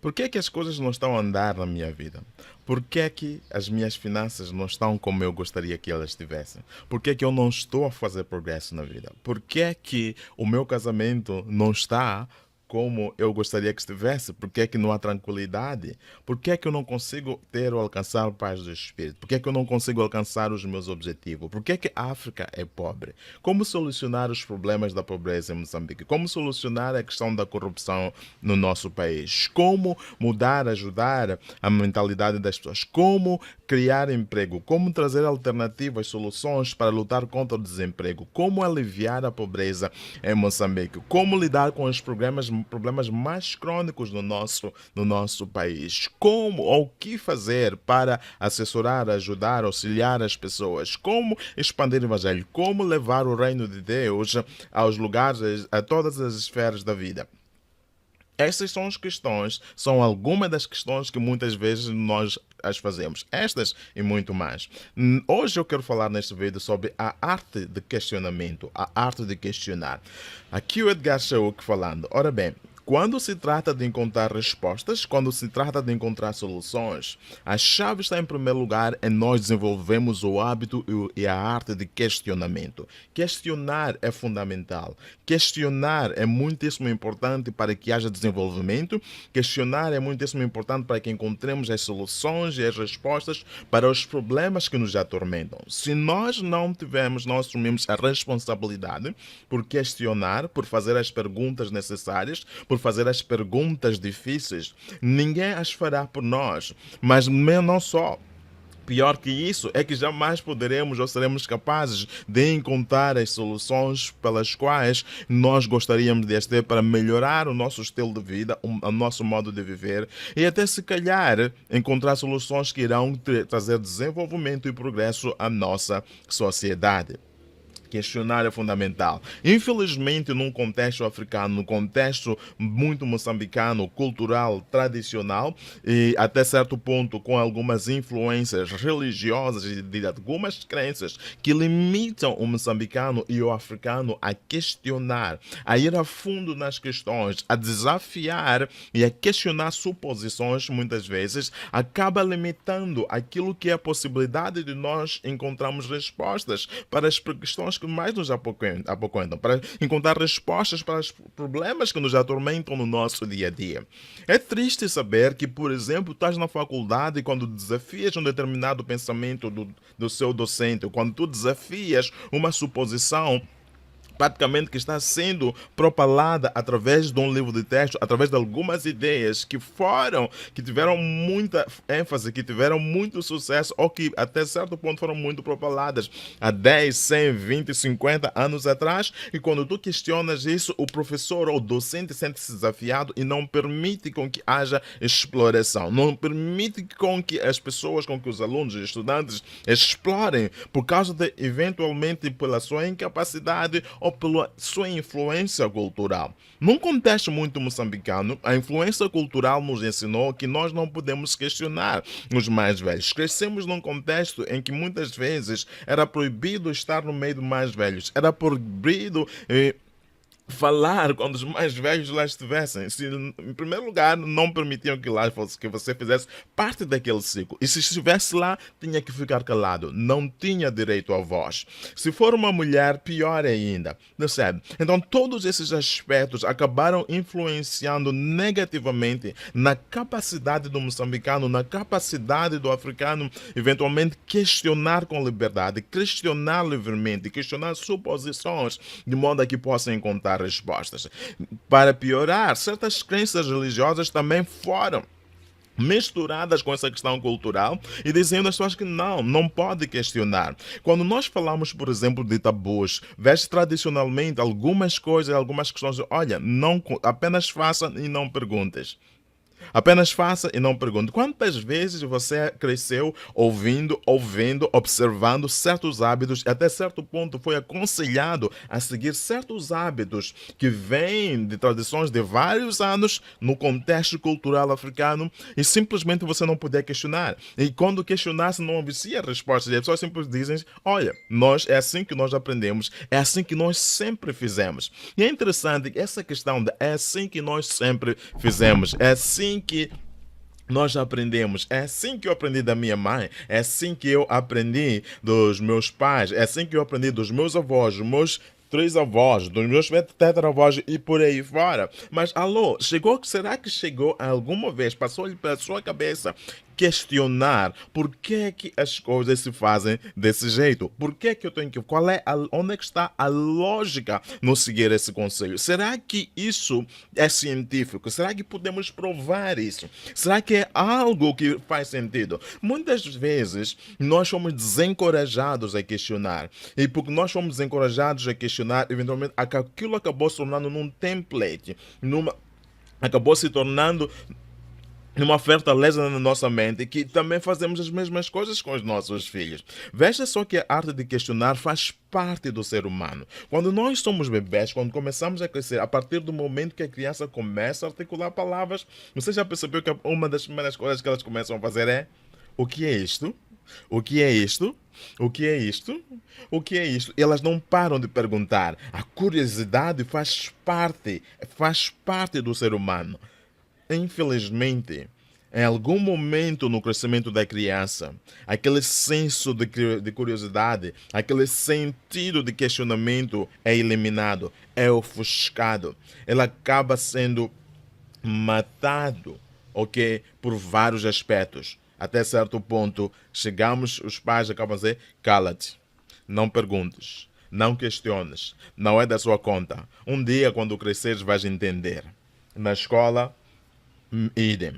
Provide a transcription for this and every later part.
Por que é que as coisas não estão a andar na minha vida? Por que é que as minhas finanças não estão como eu gostaria que elas estivessem? Por que é que eu não estou a fazer progresso na vida? Por que é que o meu casamento não está como eu gostaria que estivesse? Por que é que não há tranquilidade? Por que é que eu não consigo ter ou alcançar paz do espírito? Por que é que eu não consigo alcançar os meus objetivos? Por que é que a África é pobre? Como solucionar os problemas da pobreza em Moçambique? Como solucionar a questão da corrupção no nosso país? Como mudar, ajudar a mentalidade das pessoas? Como criar emprego? Como trazer alternativas, soluções para lutar contra o desemprego? Como aliviar a pobreza em Moçambique? Como lidar com os problemas mais crônicos no nosso país? Como ou o que fazer para assessorar, ajudar, auxiliar as pessoas? Como expandir o evangelho? Como levar o reino de Deus aos lugares, a todas as esferas da vida? Essas são as questões, são algumas das questões que muitas vezes nós as fazemos. Estas e muito mais. Hoje eu quero falar neste vídeo sobre a arte de questionamento, a arte de questionar. Aqui o Edgar Shauk falando. Ora bem, quando se trata de encontrar respostas, quando se trata de encontrar soluções, a chave está em primeiro lugar em nós desenvolvemos o hábito e a arte de questionamento. Questionar é fundamental. Questionar é muitíssimo importante para que haja desenvolvimento. Questionar é muitíssimo importante para que encontremos as soluções e as respostas para os problemas que nos atormentam. Se nós não tivermos, nós assumimos a responsabilidade por questionar, por fazer as perguntas necessárias, por fazer as perguntas difíceis, ninguém as fará por nós. Mas não só. Pior que isso é que jamais poderemos ou seremos capazes de encontrar as soluções pelas quais nós gostaríamos de as ter para melhorar o nosso estilo de vida, o nosso modo de viver e até se calhar encontrar soluções que irão trazer desenvolvimento e progresso à nossa sociedade. Questionar é fundamental. Infelizmente, num contexto africano, num contexto muito moçambicano, cultural, tradicional e até certo ponto com algumas influências religiosas e de algumas crenças que limitam o moçambicano e o africano a questionar, a ir a fundo nas questões, a desafiar e a questionar suposições, muitas vezes, acaba limitando aquilo que é a possibilidade de nós encontrarmos respostas para as questões que mais nos apoquentam, para encontrar respostas para os problemas que nos atormentam no nosso dia a dia. É triste saber que, por exemplo, estás na faculdade e quando desafias um determinado pensamento do seu docente, ou quando tu desafias uma suposição praticamente que está sendo propalada através de um livro de texto, através de algumas ideias que tiveram muita ênfase, que tiveram muito sucesso ou que até certo ponto foram muito propaladas há 10, 100, 20, 50 anos atrás, e quando tu questionas isso, o professor ou o docente sente-se desafiado e não permite com que haja exploração, não permite com que as pessoas, com que os alunos e estudantes explorem por causa de, eventualmente, pela sua incapacidade ou pela sua influência cultural. Num contexto muito moçambicano, a influência cultural nos ensinou que nós não podemos questionar os mais velhos. Crescemos num contexto em que muitas vezes era proibido estar no meio dos mais velhos, era proibido falar quando os mais velhos lá estivessem. Se, em primeiro lugar, não permitiam que lá fosse, que você fizesse parte daquele ciclo. E se estivesse lá, tinha que ficar calado. Não tinha direito à voz. Se for uma mulher, pior ainda. Percebe? Então, todos esses aspectos acabaram influenciando negativamente na capacidade do moçambicano, na capacidade do africano, eventualmente, questionar com liberdade, questionar livremente, questionar suposições, de modo a que possa encontrar respostas. Para piorar, certas crenças religiosas também foram misturadas com essa questão cultural e dizendo às pessoas que não pode questionar. Quando nós falamos, por exemplo, de tabus, veste tradicionalmente algumas coisas, algumas questões, olha, não, apenas faça e não perguntes. Apenas faça e não pergunte. Quantas vezes você cresceu ouvindo, observando certos hábitos e até certo ponto foi aconselhado a seguir certos hábitos que vêm de tradições de vários anos no contexto cultural africano e simplesmente você não podia questionar. E quando questionasse não havia respostas. E as pessoas simplesmente dizem, olha, é assim que nós aprendemos, é assim que nós sempre fizemos. E é interessante essa questão de é assim que nós sempre fizemos, é assim assim que nós aprendemos. É assim que eu aprendi da minha mãe, é assim que eu aprendi dos meus pais, é assim que eu aprendi dos meus avós, dos meus três avós, dos meus tetravós e por aí fora. Mas, alô, será que chegou alguma vez, passou-lhe pela sua cabeça questionar por que é que as coisas se fazem desse jeito? Por que é que eu tenho que... onde é que está a lógica no seguir esse conselho? Será que isso é científico? Será que podemos provar isso? Será que é algo que faz sentido? Muitas vezes nós somos desencorajados a questionar. E porque nós somos desencorajados a questionar, eventualmente aquilo acabou se tornando num template, acabou se tornando uma fortaleza na nossa mente, que também fazemos as mesmas coisas com os nossos filhos. Veja só que a arte de questionar faz parte do ser humano. Quando nós somos bebés, quando começamos a crescer, a partir do momento que a criança começa a articular palavras, você já percebeu que uma das primeiras coisas que elas começam a fazer é: o que é isto? O que é isto? O que é isto? O que é isto? E elas não param de perguntar. A curiosidade faz parte do ser humano. Infelizmente, em algum momento no crescimento da criança, aquele senso de curiosidade, aquele sentido de questionamento é eliminado, é ofuscado. Ele acaba sendo matado, ok? Por vários aspectos. Até certo ponto, os pais acabam a dizer: cala-te, não perguntes, não questiones, não é da sua conta. Um dia, quando cresceres, vais entender. Na escola, idem.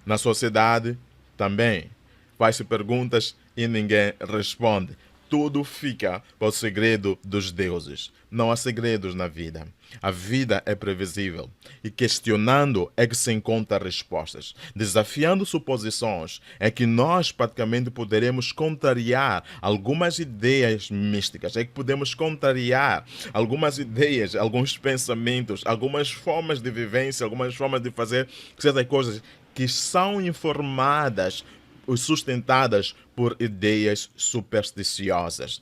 Na sociedade, também. Faz-se perguntas e ninguém responde. Tudo fica para o segredo dos deuses. Não há segredos na vida. A vida é previsível. E questionando é que se encontra respostas. Desafiando suposições é que nós praticamente poderemos contrariar algumas ideias místicas. É que podemos contrariar algumas ideias, alguns pensamentos, algumas formas de vivência, algumas formas de fazer certas coisas que são informadas, sustentadas por ideias supersticiosas.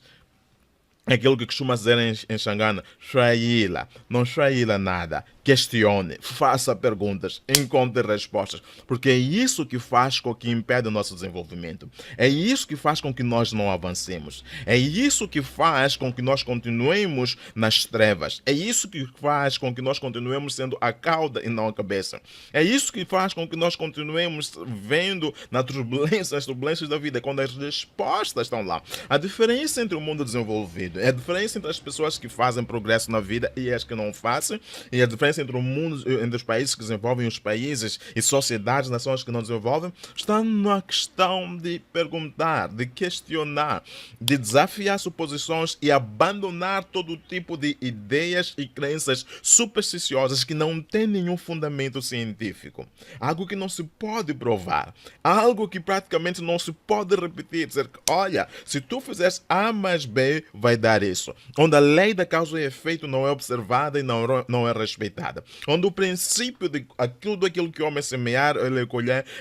Aquilo que costuma dizer em Xangana: Shraila. Não Shraila nada. Questione, faça perguntas, encontre respostas. Porque é isso que faz com que impede o nosso desenvolvimento. É isso que faz com que nós não avancemos. É isso que faz com que nós continuemos nas trevas. É isso que faz com que nós continuemos sendo a cauda e não a cabeça. É isso que faz com que nós continuemos vendo nas turbulências da vida, quando as respostas estão lá. A diferença entre o mundo desenvolvido, a diferença entre as pessoas que fazem progresso na vida e as que não fazem, e a diferença entre o mundo, entre os países que desenvolvem e os países e sociedades, nações que não desenvolvem, está na questão de perguntar, de questionar, de desafiar suposições e abandonar todo tipo de ideias e crenças supersticiosas que não têm nenhum fundamento científico. Algo que não se pode provar, algo que praticamente não se pode repetir, dizer que, olha, se tu fizeres A mais B, vai dar isso. Onde a lei da causa e efeito não é observada e não é respeitada. Onde o princípio de aquilo que o homem semear, ele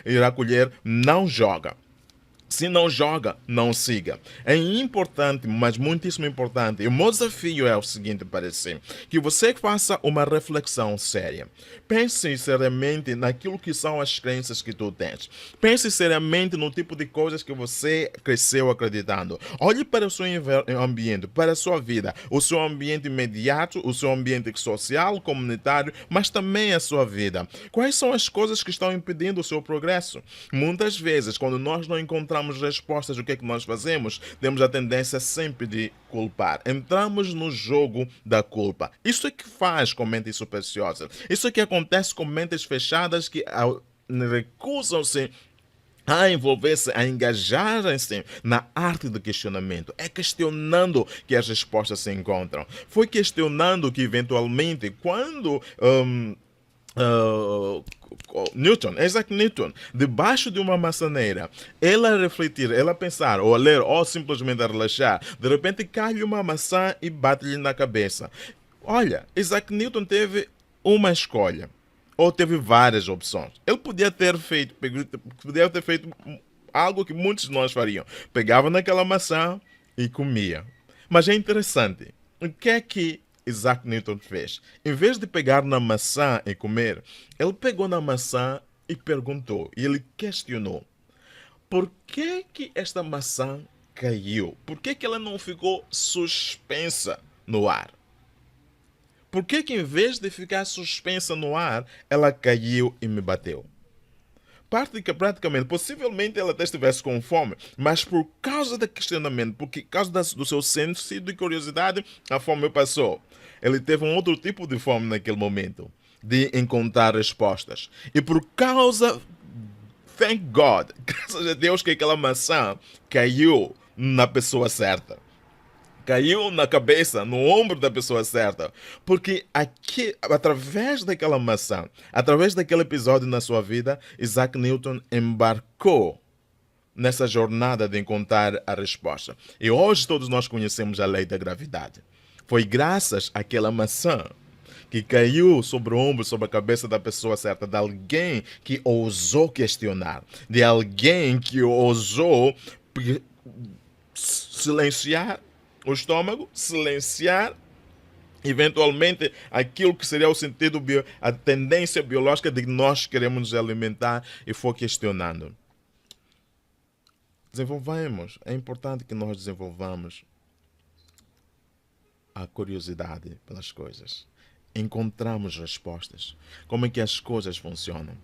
irá colher, não joga. Se não joga, não siga. É importante, mas muitíssimo importante. E o meu desafio é o seguinte para si: que você faça uma reflexão séria. Pense seriamente naquilo que são as crenças que tu tens. Pense seriamente no tipo de coisas que você cresceu acreditando. Olhe para o seu ambiente, para a sua vida, o seu ambiente imediato, o seu ambiente social, comunitário, mas também a sua vida. Quais são as coisas que estão impedindo o seu progresso? Muitas vezes, quando nós não encontramos respostas, o que é que nós fazemos? Temos a tendência sempre de culpar. Entramos no jogo da culpa. Isso é que faz com mentes supersticiosas. Isso é que acontece com mentes fechadas que recusam-se a envolver-se, a engajarem-se na arte do questionamento. É questionando que as respostas se encontram. Foi questionando que, eventualmente, quando Isaac Newton, debaixo de uma maçaneira, ela a refletir, ela a pensar, ou a ler, ou simplesmente a relaxar, de repente cai uma maçã e bate-lhe na cabeça. Olha, Isaac Newton teve uma escolha, ou teve várias opções. Ele podia ter feito algo que muitos de nós fariam. Pegava naquela maçã e comia. Mas é interessante, o que é que Isaac Newton fez? Em vez de pegar na maçã e comer, ele pegou na maçã e perguntou, e ele questionou, por que esta maçã caiu? Por que ela não ficou suspensa no ar? Por que em vez de ficar suspensa no ar, ela caiu e me bateu? Praticamente, possivelmente ela até estivesse com fome, mas por causa do questionamento, por causa do seu senso de curiosidade, a fome passou. Ele teve um outro tipo de fome naquele momento, de encontrar respostas. E por causa, thank God, graças a Deus que aquela maçã caiu na pessoa certa. Caiu na cabeça, no ombro da pessoa certa. Porque aqui, através daquela maçã, através daquele episódio na sua vida, Isaac Newton embarcou nessa jornada de encontrar a resposta. E hoje todos nós conhecemos a lei da gravidade. Foi graças àquela maçã que caiu sobre o ombro, sobre a cabeça da pessoa certa, de alguém que ousou questionar, de alguém que ousou silenciar o estômago, silenciar eventualmente aquilo que seria o sentido, a tendência biológica de que nós queremos nos alimentar e for questionando. É importante que nós desenvolvamos a curiosidade pelas coisas. Encontramos respostas. Como é que as coisas funcionam?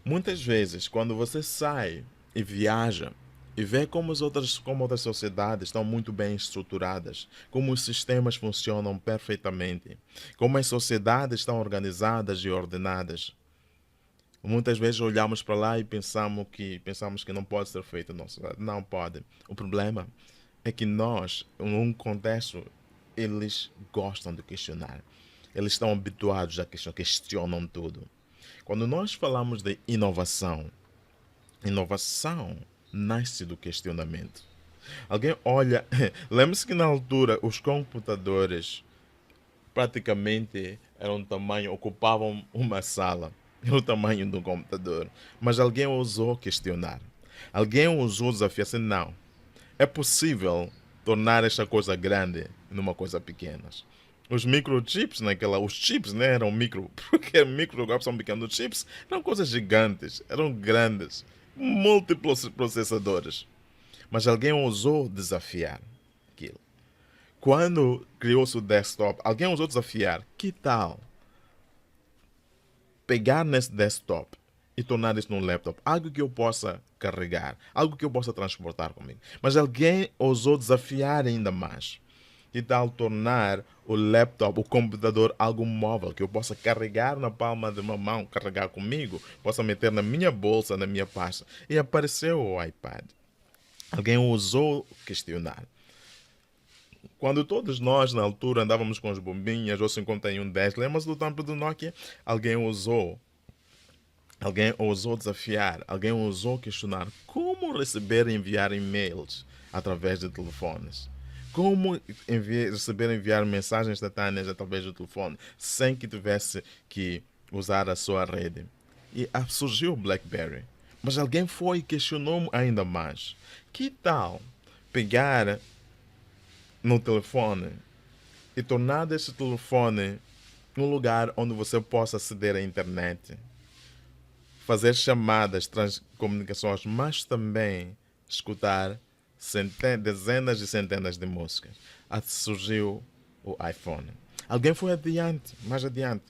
Muitas vezes, quando você sai e viaja, e vê como outras sociedades estão muito bem estruturadas, como os sistemas funcionam perfeitamente, como as sociedades estão organizadas e ordenadas. Muitas vezes olhamos para lá e pensamos que não pode ser feito. Não pode. O problema é que nós, num contexto, eles gostam de questionar. Eles estão habituados a questionam tudo. Quando nós falamos de inovação nasce do questionamento. Alguém olha, lembre-se que na altura os computadores praticamente ocupavam uma sala, o tamanho do computador. Mas alguém ousou questionar. Alguém ousou desafiar assim, não, é possível tornar esta coisa grande numa coisa pequena. Os microchips os chips, né, eram porque micro agora são pequenos. Os chips eram coisas gigantes, eram grandes, múltiplos processadores. Mas alguém ousou desafiar aquilo. Quando criou-se o desktop, alguém ousou desafiar. Que tal pegar nesse desktop e tornar isso num laptop? Algo que eu possa carregar, algo que eu possa transportar comigo. Mas alguém ousou desafiar ainda mais. Que tal tornar o laptop, o computador, algo móvel, que eu possa carregar na palma de uma mão, carregar comigo, possa meter na minha bolsa, na minha pasta. E apareceu o iPad. Alguém ousou questionar. Quando todos nós, na altura, andávamos com as bombinhas, ou 5110, lembra-se do tempo do Nokia? Alguém ousou desafiar, alguém ousou questionar como receber e enviar e-mails através de telefones. Como receber e enviar mensagens instantâneas através do telefone, sem que tivesse que usar a sua rede. E surgiu o BlackBerry. Mas alguém foi e questionou ainda mais. Que tal pegar no telefone e tornar esse telefone um lugar onde você possa aceder à internet, fazer chamadas, comunicações, mas também escutar dezenas e centenas de músicas. Surgiu o iPhone. Alguém foi mais adiante.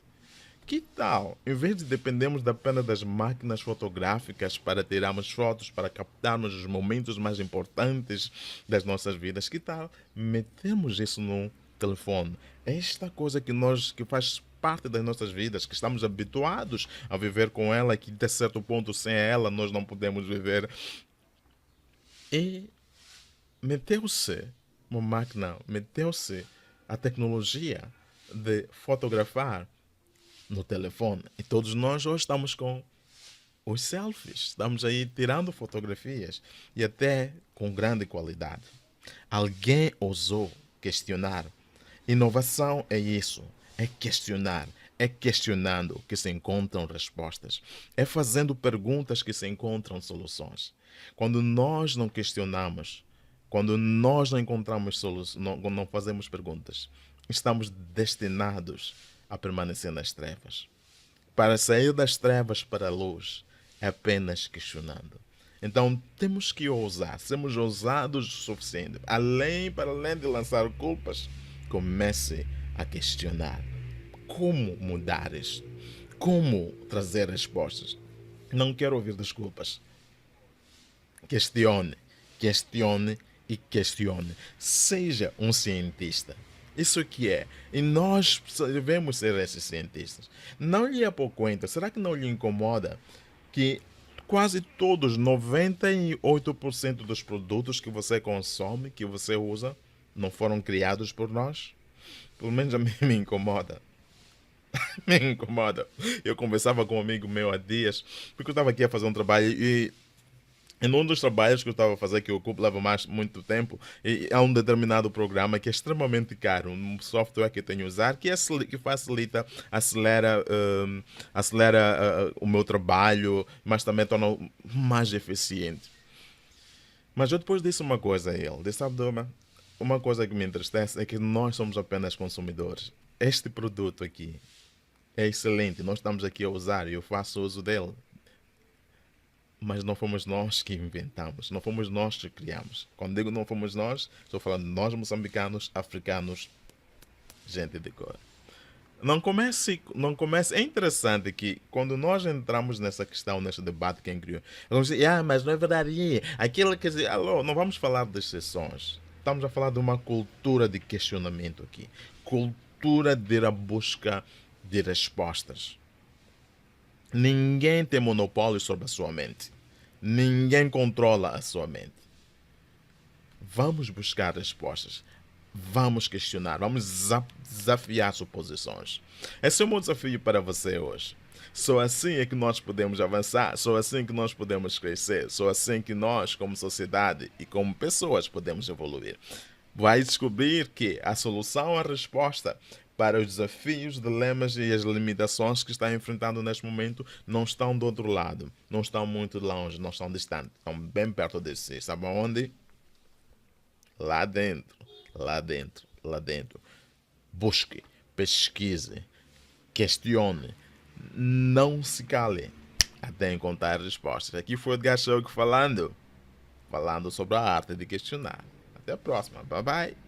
Que tal, em vez de dependermos apenas das máquinas fotográficas para tirarmos fotos, para captarmos os momentos mais importantes das nossas vidas, que tal metemos isso num telefone? Esta coisa que faz parte das nossas vidas, que estamos habituados a viver com ela, que de certo ponto sem ela nós não podemos viver. E meteu-se uma máquina, meteu-se a tecnologia de fotografar no telefone. E todos nós hoje estamos com os selfies. Estamos aí tirando fotografias e até com grande qualidade. Alguém ousou questionar. Inovação é isso. É questionar. É questionando que se encontram respostas. É fazendo perguntas que se encontram soluções. Quando nós não questionamos, quando nós não encontramos soluções, não fazemos perguntas, estamos destinados a permanecer nas trevas. para sair das trevas para a luz, é apenas questionando. Então temos que ousar, sermos ousados o suficiente. Para além de lançar culpas, comece a questionar. Como mudar isto? Como trazer respostas? Não quero ouvir desculpas. Questione, questione e questione. Seja um cientista. Isso que é. E nós devemos ser esses cientistas. Não lhe apoquenta. Será que não lhe incomoda que quase todos, 98% dos produtos que você consome, que você usa, não foram criados por nós? Pelo menos a mim me incomoda. Me incomoda. Eu conversava com um amigo meu há dias, porque eu estava aqui a fazer um trabalho e num dos trabalhos que eu estava a fazer, que ocupa leva muito tempo, e há um determinado programa que é extremamente caro, um software que eu tenho a usar, que facilita, acelera o meu trabalho, mas também torna mais eficiente. Mas eu depois disse uma coisa a ele, disse, sabe, Doma, uma coisa que me entristece é que nós somos apenas consumidores. Este produto aqui é excelente, nós estamos aqui a usar e eu faço uso dele. Mas não fomos nós que inventamos, não fomos nós que criamos. Quando digo não fomos nós, estou falando de nós moçambicanos, africanos, gente de cor. Não comece. É interessante que quando nós entramos nessa questão, nesse debate, quem criou, vamos dizer, mas não é verdade. Aquilo quer dizer, alô, não vamos falar de exceções. Estamos a falar de uma cultura de questionamento aqui. Cultura de ir à busca de respostas. Ninguém tem monopólio sobre a sua mente. Ninguém controla a sua mente. Vamos buscar respostas. Vamos questionar. Vamos desafiar suposições. Esse é o meu desafio para você hoje. Só assim é que nós podemos avançar. Só assim que nós podemos crescer. Só assim que nós, como sociedade e como pessoas, podemos evoluir. Vai descobrir que a solução, a resposta para os desafios, dilemas e as limitações que está enfrentando neste momento não estão do outro lado, não estão muito longe, não estão distantes, estão bem perto de si. Sabe onde? Lá dentro, lá dentro, lá dentro. Busque, pesquise, questione, não se cale até encontrar respostas. Aqui foi o Edgar Show falando sobre a arte de questionar. Até a próxima. Bye bye.